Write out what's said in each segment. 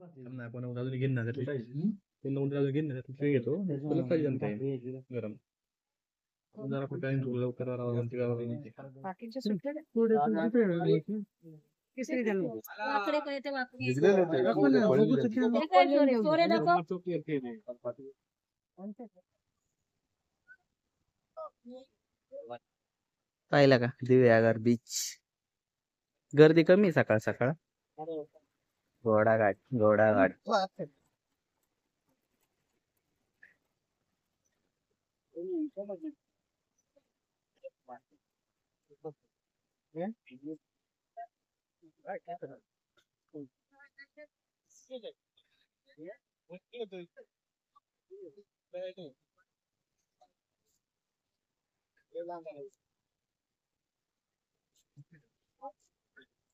नाही पण अजून घेणार घेणार घेतो तुला पाहिजे ना काय गरम जरा कुठे टाइम लवकर बाकीचे पाहिला का दिव्यागर बीच गर्दी कमी सकाळ सकाळ घोडाघाट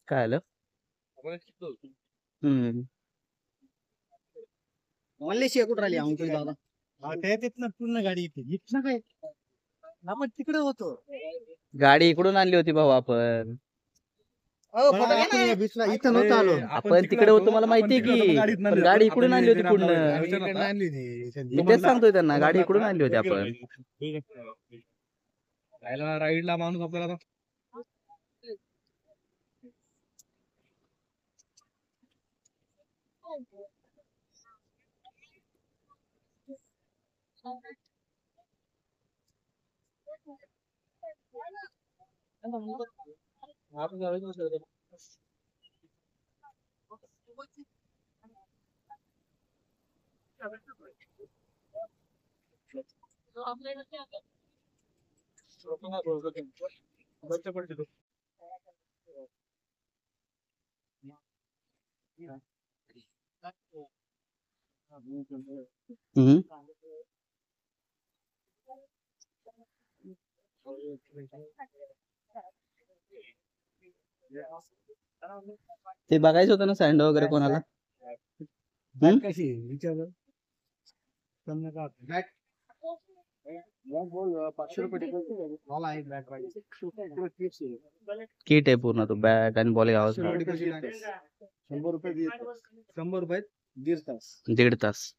काय आलं मलेशिया कुठं राहिली अंकुश दादा तिथनं पूर्ण गाडी इथनं काय आपण तिकडे होतो गाडी इकडून आणली होती भाऊ आपण इथं नव्हतं आलो आपण तिकडे होतो मला माहितीये की पण गाडी इकडून आणली होती पूर्ण मी तेच सांगतोय त्यांना गाडी इकडून आणली होती आपण राईडला माणूस आपल्याला ते बघायचं होतं ना सँड वगैरे कोणाला कशी विचार 500 रुपये किट आहे पूर्ण तो बॅग आणि बॉल घ्यावा 100 रुपये 100 रुपये दीड तास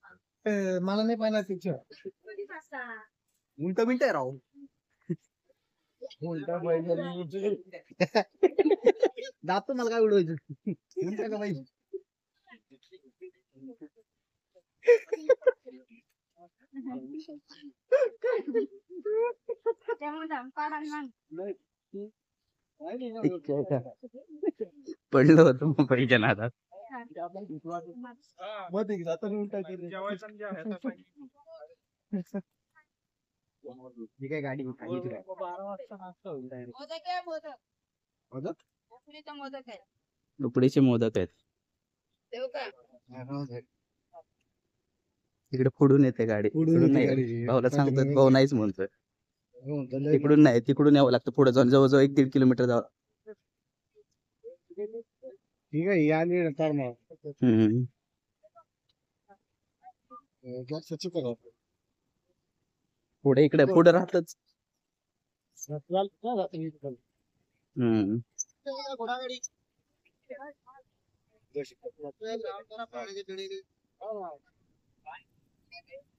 मला नाही पाहिजे पिक्चर उलट मिनिट आहे राहू जातो मला काय उडवायचं का पाहिजे पडलं होतं मोबाईलच्या नादात काय गाडी उकडीचे मोदक आहेत इकडे पुढून येते गाडी इकडून नाही भाऊला सांगतात भाऊ नाहीच म्हणतोय तिकडून नाही तिकडून यावं लागतं पुढे जाऊन जवळजवळ 1-1.5 किलोमीटर जावं ठीक आहे या तर मग पुढे इकडे पुढे राहतच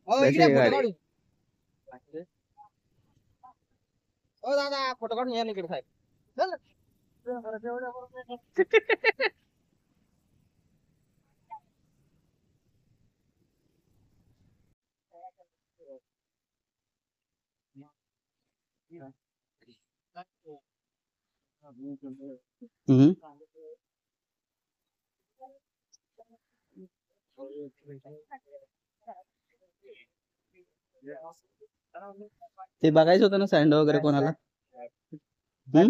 गाडी दादा फोटो काढून या इकडे साहेब ते बघायचं होतं ना सँड वगैरे कोणाला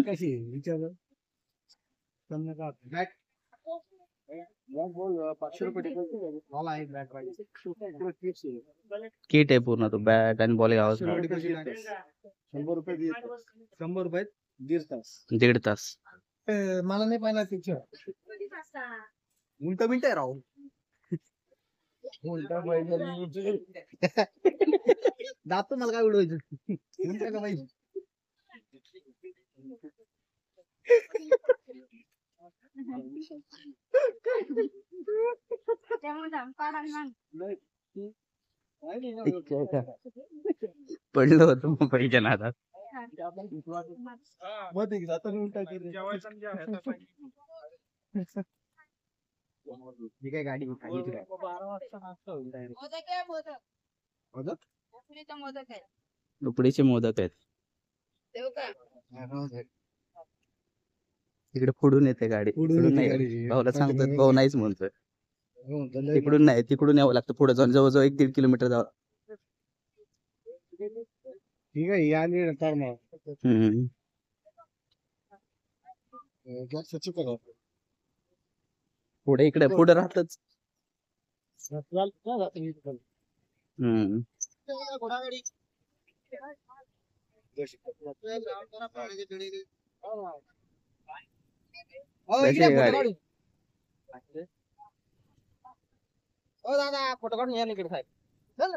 कशी विचार 500 रुपये किट आहे पूर्ण तो बॅग आणि बॉल घ्यावा 100 रुपये 100 रुपये दीड तास मला नाही पाहिजे पिक्चर उलट मिनिट आहे राहू जातो मला काय उडवायचं का पाहिजे पडलं होतं मोबाईलच्या नादात. ही काय गाडी उकडीचे मोदक आहेत. इकडे पुढून येते गाडी, इकडून नाही. भाऊला सांगतात, भाऊ नाहीच म्हणतोय. तिकडून नाही, तिकडून यावं लागतं पुढे जाऊन, जवळजवळ 1-1.5 किलोमीटर जावं. ठीक आहे ही आली तर मग पुढे इकडे पुढे राहतच. गाडी ओ दादा फोटो काढून या इकडे साहेब. चल.